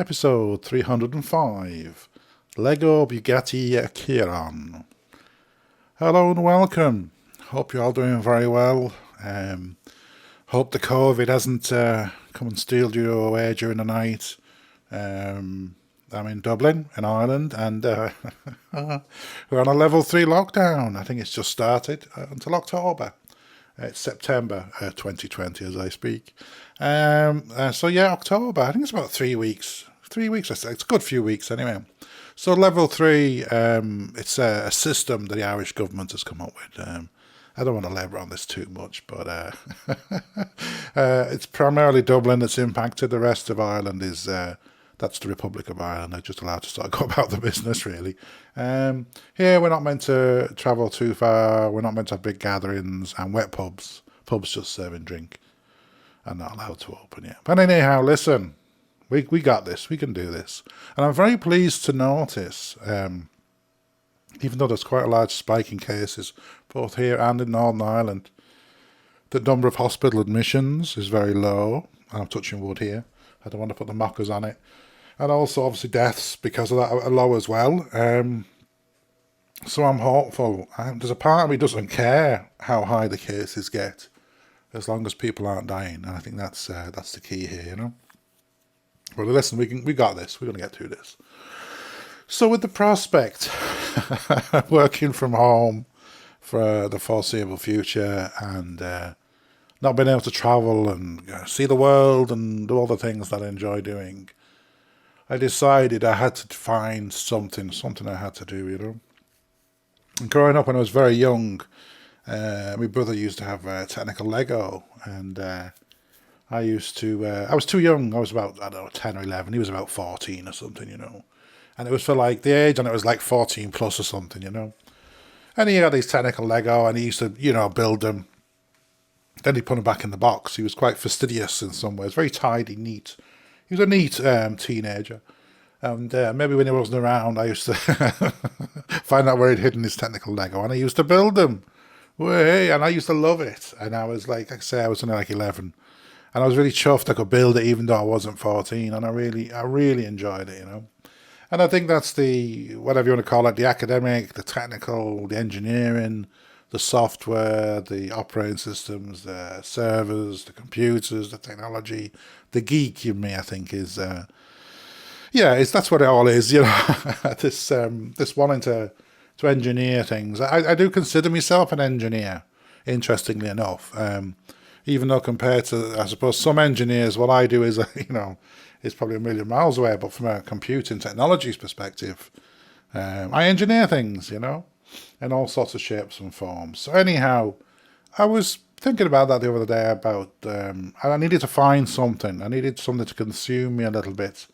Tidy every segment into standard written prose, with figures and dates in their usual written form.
episode 305, Lego Bugatti Chiran. Hello and welcome. Hope you're all doing very well. Hope the COVID hasn't come and stealed you away during the night. I'm in Dublin, in Ireland, and we're on a level 3 lockdown. I think it's just started until October. It's September 2020 as I speak. October. I think it's about 3 weeks. 3 weeks, it's a good few weeks anyway. So level 3, it's a system that the Irish government has come up with. I don't want to labour on this too much, but it's primarily Dublin that's impacted. The rest of Ireland is... that's the Republic of Ireland. They're just allowed to sort of go about the business, really. Here, we're not meant to travel too far. We're not meant to have big gatherings and wet pubs. Pubs just serving drink and not allowed to open yet. But anyhow, listen, we got this. We can do this. And I'm very pleased to notice, even though there's quite a large spike in cases, both here and in Northern Ireland, the number of hospital admissions is very low. I'm touching wood here. I don't want to put the mockers on it. And also, obviously, deaths because of that are low as well. So I'm hopeful. There's a part of me doesn't care how high the cases get, as long as people aren't dying. And I think that's the key here, you know. But listen, we got this. We're going to get through this. So with the prospect working from home for the foreseeable future and not being able to travel and see the world and do all the things that I enjoy doing, I decided I had to find something I had to do, you know. And growing up when I was very young, my brother used to have technical Lego, and I was too young. I was about, 10 or 11. He was about 14 or something, you know. And it was for like the age, and it was like 14 plus or something, you know. And he had these technical Lego, and he used to, build them. Then he put them back in the box. He was quite fastidious in some ways, very tidy, neat. He was a neat teenager. And maybe when he wasn't around, I used to find out where he'd hidden his technical Lego, and I used to build them. And I used to love it. And I was like I say, I was only like 11. And I was really chuffed I could build it even though I wasn't 14. And I really enjoyed it, you know. And I think that's the, whatever you want to call it, the academic, the technical, the engineering, the software, the operating systems, the servers, the computers, the technology, the geek in me, I think, is, that's what it all is, you know. This wanting to engineer things. I do consider myself an engineer, interestingly enough. Even though compared to, I suppose, some engineers, what I do is, is probably a million miles away. But from a computing technologies perspective, I engineer things, you know, in all sorts of shapes and forms. So anyhow, I was thinking about that the other day about I needed to find something. I needed something to consume me a little bit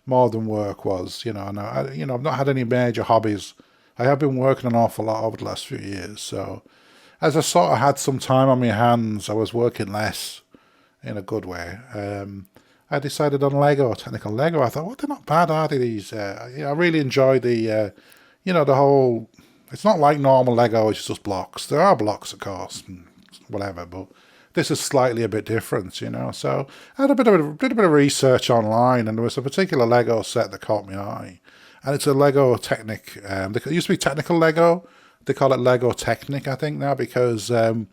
more than work was, you know. And I've not had any major hobbies. I have been working an awful lot over the last few years. So as I sort of had some time on my hands, I was working less in a good way. I decided on Lego, technical Lego. I thought, well, they're not bad, are they? These, I really enjoy the, the whole. It's not like normal Lego, it's just blocks. There are blocks, of course, and whatever, but this is slightly a bit different, you know. So I had a bit of research online, and there was a particular Lego set that caught my eye, and it's a Lego Technic. It used to be technical Lego. They call it Lego Technic, I think, now, because I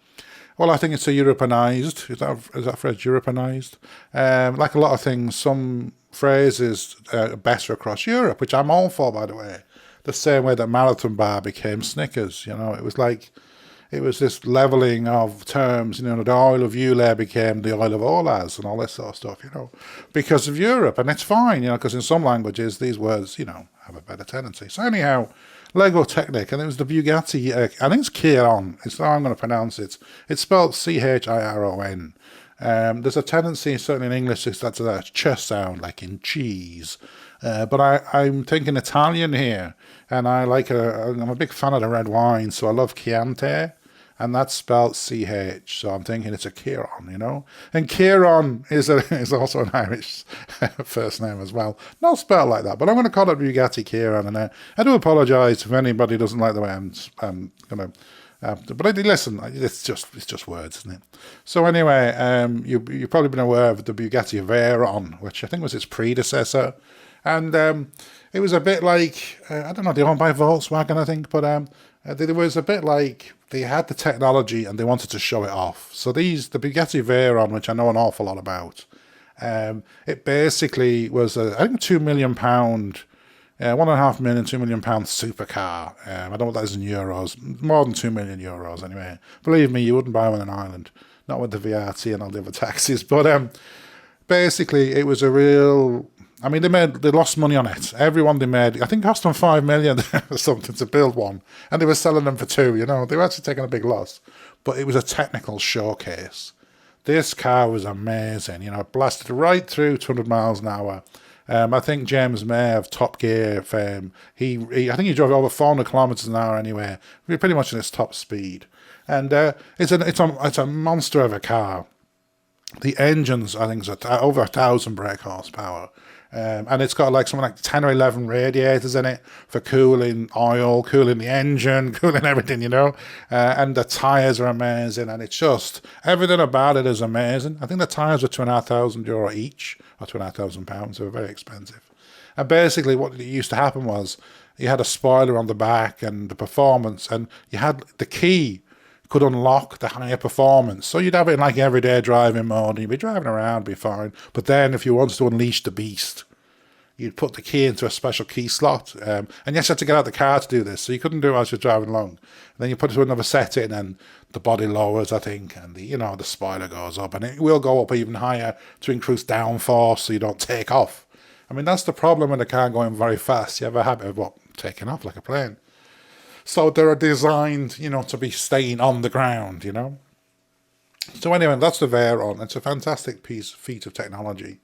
think it's a Europeanized. Is that phrase Europeanized? Like a lot of things, some phrases are better across Europe, which I'm all for, by the way. The same way that Marathon Bar became Snickers, you know. It was this leveling of terms, you know. The oil of Euler became the oil of Olas and all this sort of stuff, you know, because of Europe. And it's fine, you know, because in some languages these words, you know, have a better tendency. So anyhow, Lego Technic, and it was the Bugatti, I think it's Chiron, it's how I'm going to pronounce it. It's spelled Chiron. There's a tendency, certainly in English, that's a ch sound, like in cheese. But I'm thinking Italian here, and I'm a big fan of the red wine, so I love Chianti, and that's spelled CH, so I'm thinking it's a Chiron, you know. And Chiron is also an Irish first name as well. Not spelled like that, but I'm going to call it Bugatti Chiron, and I do apologise if anybody doesn't like the way I'm going to Listen, it's just words, isn't it? So anyway, you've probably been aware of the Bugatti Veyron, which I think was its predecessor, and it was a bit like I don't know, they owned by Volkswagen, I think, but it was a bit like they had the technology and they wanted to show it off. So the Bugatti Veyron, which I know an awful lot about, it basically was I think £2 million. 1.5 million, £2 million supercar. I don't know what that is in euros. More than €2 million anyway. Believe me, you wouldn't buy one in Ireland. Not with the VAT and all the other taxes. But basically, it was a real. I mean, they lost money on it. Everyone they made, I think, it cost them 5 million or something to build one, and they were selling them for 2. They were actually taking a big loss. But it was a technical showcase. This car was amazing. It blasted right through 200 miles an hour. I think James May of Top Gear fame, I think he drove over 400 kilometers an hour anyway, pretty much in its top speed. And it's a monster of a car. The engines, I think, is over 1,000 brake horsepower. And it's got something like 10 or 11 radiators in it for cooling oil, cooling the engine, cooling everything, and the tyres are amazing, and it's just, everything about it is amazing. I think the tyres were €2,500 each, or £2,500, they were very expensive. And basically what used to happen was, you had a spoiler on the back and the performance, and you had the key could unlock the higher performance. So you'd have it in everyday driving mode, and you'd be driving around, be fine. But then if you wanted to unleash the beast, you'd put the key into a special key slot. And yes, you had to get out the car to do this, so you couldn't do it as you're driving along. And then you put it to another setting, and the body lowers, I think, and the spoiler goes up, and it will go up even higher to increase downforce so you don't take off. I mean, that's the problem with a car going very fast. You have a habit of taking off like a plane. So they're designed, to be staying on the ground, So anyway, that's the Veyron. It's a fantastic feat of technology.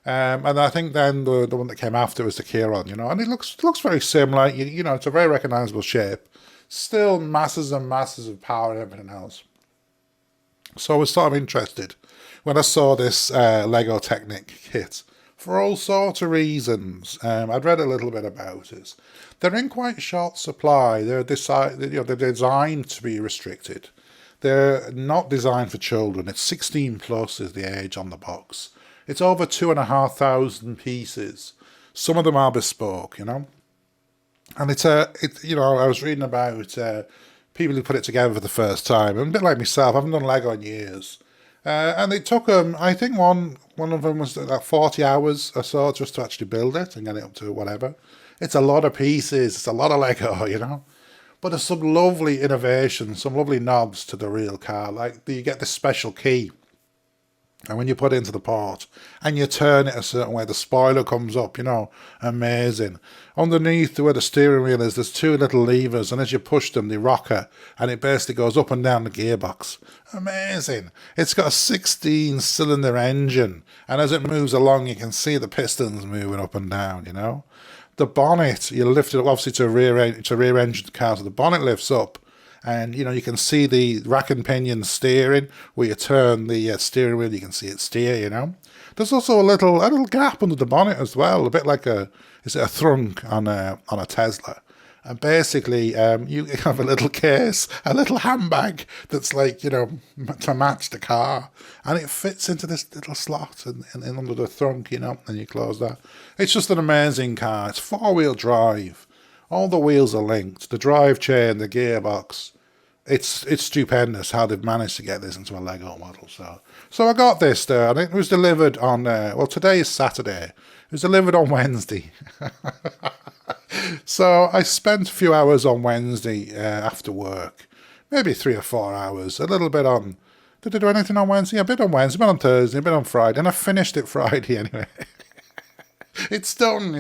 And I think then the one that came after was the Chiran, and it looks very similar. It's a very recognisable shape. Still masses and masses of power and everything else. So I was sort of interested when I saw this Lego Technic kit. For all sorts of reasons. I'd read a little bit about it. They're in quite short supply. They're designed to be restricted. They're not designed for children. It's 16 plus is the age on the box. It's over 2,500 pieces. Some of them are bespoke, And I was reading about people who put it together for the first time. I'm a bit like myself. I haven't done Lego in years. And it took them, I think one of them was 40 hours or so just to actually build it and get it up to whatever. It's a lot of pieces, it's a lot of Lego, But there's some lovely innovations, some lovely nods to the real car. You get this special key, and when you put it into the port and you turn it a certain way, the spoiler comes up, amazing. Underneath where the steering wheel is, there's 2 little levers, and as you push them, they rocker, and it basically goes up and down the gearbox. Amazing. It's got a 16-cylinder engine, and as it moves along, you can see the pistons moving up and down, The bonnet, you lift it up, obviously it's a rear engine car, so the bonnet lifts up, and you can see the rack and pinion steering where you turn the steering wheel. You can see it steer. There's also a little gap under the bonnet as well, a bit like a thrunk on a Tesla. And basically, you have a little case, a little handbag that's to match the car, and it fits into this little slot and under the trunk, and you close that. It's just an amazing car. It's 4-wheel drive. All the wheels are linked. The drive chain, the gearbox. It's stupendous how they've managed to get this into a Lego model. So I got this there, and it was delivered on. Today is Saturday. It was delivered on Wednesday. So I spent a few hours on Wednesday after work, maybe 3 or 4 hours. A little bit on. Did I do anything on Wednesday? A bit on Wednesday, a bit on Thursday, a bit on Friday, and I finished it Friday anyway. It's done,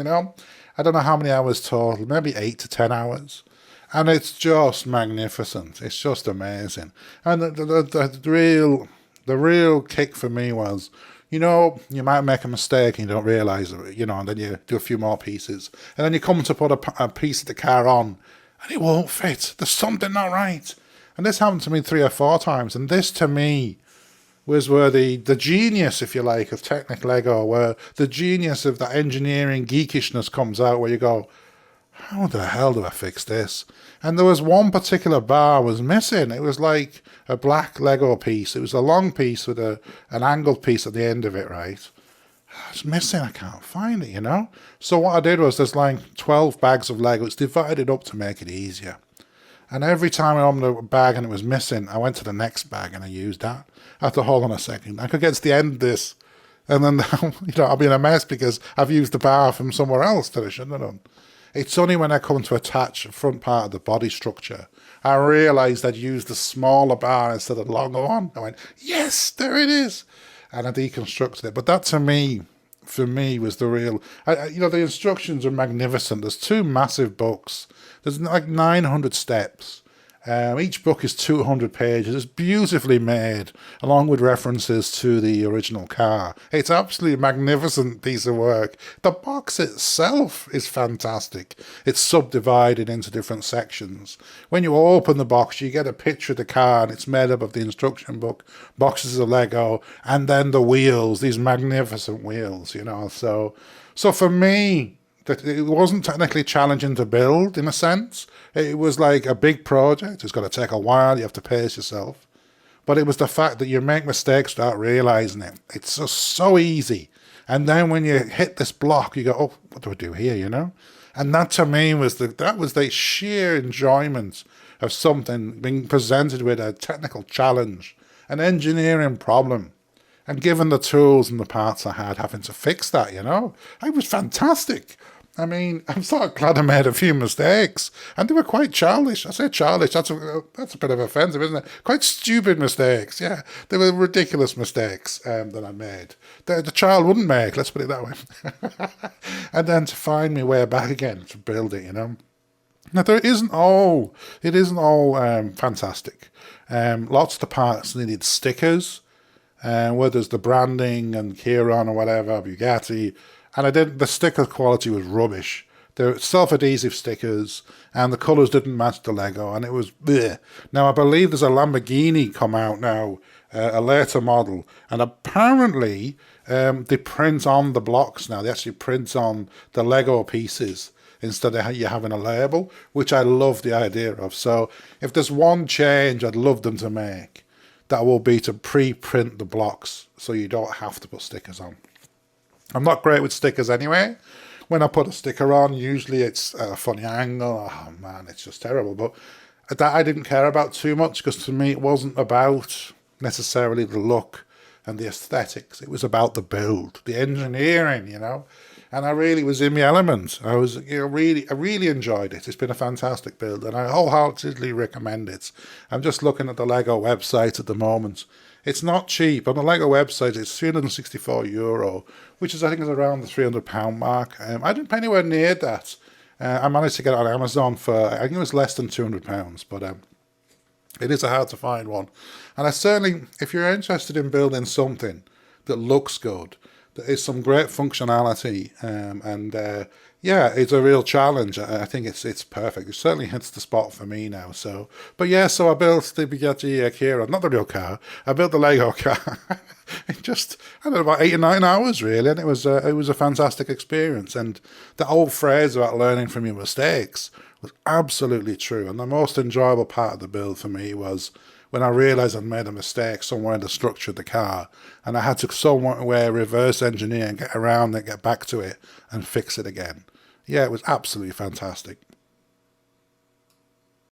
I don't know how many hours total, maybe 8 to 10 hours. And it's just magnificent. It's just amazing. And the real kick for me was, you might make a mistake and you don't realise it, and then you do a few more pieces. And then you come to put a piece of the car on and it won't fit. There's something not right. And this happened to me 3 or 4 times. And this, to me, was where the genius, if you like, of Technic Lego, where the genius of that engineering geekishness comes out, where you go, how the hell do I fix this? And there was one particular bar was missing. It was like a black Lego piece. It was a long piece with an angled piece at the end of it, right? It's missing. I can't find it. So what I did was there's like 12 bags of Lego. It's divided up to make it easier. And every time I opened a bag and it was missing, I went to the next bag and I used that. I thought, hold on a second. I could get to the end of this. And then, I'll be in a mess because I've used the bar from somewhere else that I shouldn't have done. It's only when I come to attach the front part of the body structure, I realised I'd used the smaller bar instead of the longer one. I went, yes, there it is. And I deconstructed it. But that for me, was the real... the instructions are magnificent. There's 2 massive books. There's like 900 steps. Each book is 200 pages. It's beautifully made, along with references to the original car. It's absolutely a magnificent piece of work. The box itself is fantastic. It's subdivided into different sections. When you open the box, you get a picture of the car, and it's made up of the instruction book, boxes of Lego, and then the wheels, these magnificent wheels, So for me, that it wasn't technically challenging to build, in a sense. It was like a big project. It's got to take a while. You have to pace yourself. But it was the fact that you make mistakes without realising it. It's just so easy. And then when you hit this block, you go, oh, what do I do here, And that to me was the sheer enjoyment of something being presented with a technical challenge, an engineering problem. And given the tools and the parts I had, having to fix that, it was fantastic. I mean, I'm sort of glad I made a few mistakes, and they were quite childish. I say childish, that's a bit of offensive, isn't it? Quite stupid mistakes, yeah. They were ridiculous mistakes that I made. The child wouldn't make, let's put it that way. And then to find my way back again to build it, Now, it isn't all fantastic. Lots of the parts needed stickers, where there's the branding and Chiran or whatever, Bugatti, and the sticker quality was rubbish. They're self-adhesive stickers, and the colours didn't match the Lego, and it was bleh. Now, I believe there's a Lamborghini come out now, a later model, and apparently they print on the blocks now. They actually print on the Lego pieces instead of you having a label, which I love the idea of. So if there's one change I'd love them to make, that will be to pre-print the blocks so you don't have to put stickers on. I'm not great with stickers anyway. When I put a sticker on, usually it's a funny angle. Oh man, it's just terrible. But that I didn't care about too much, because to me it wasn't about necessarily the look and the aesthetics. It was about the build, the engineering, And I really was in my element. I really enjoyed it. It's been a fantastic build, and I wholeheartedly recommend it. I'm just looking at the Lego website at the moment. It's not cheap. On the Lego website, it's €364, which I think is around the £300 mark. I didn't pay anywhere near that. I managed to get it on Amazon for, I think it was less than £200, but it is a hard to find one. And I certainly, if you're interested in building something that looks good, there is some great functionality, it's a real challenge. I think it's perfect. It certainly hits the spot for me now. So I built the Bugatti Chiran, not the real car. I built the Lego car. About 8 or 9 hours really, and it was a fantastic experience. And the old phrase about learning from your mistakes was absolutely true. And the most enjoyable part of the build for me was when I realised I'd made a mistake somewhere in the structure of the car, and I had to somewhere reverse engineer and get around it, get back to it, and fix it again. Yeah, it was absolutely fantastic.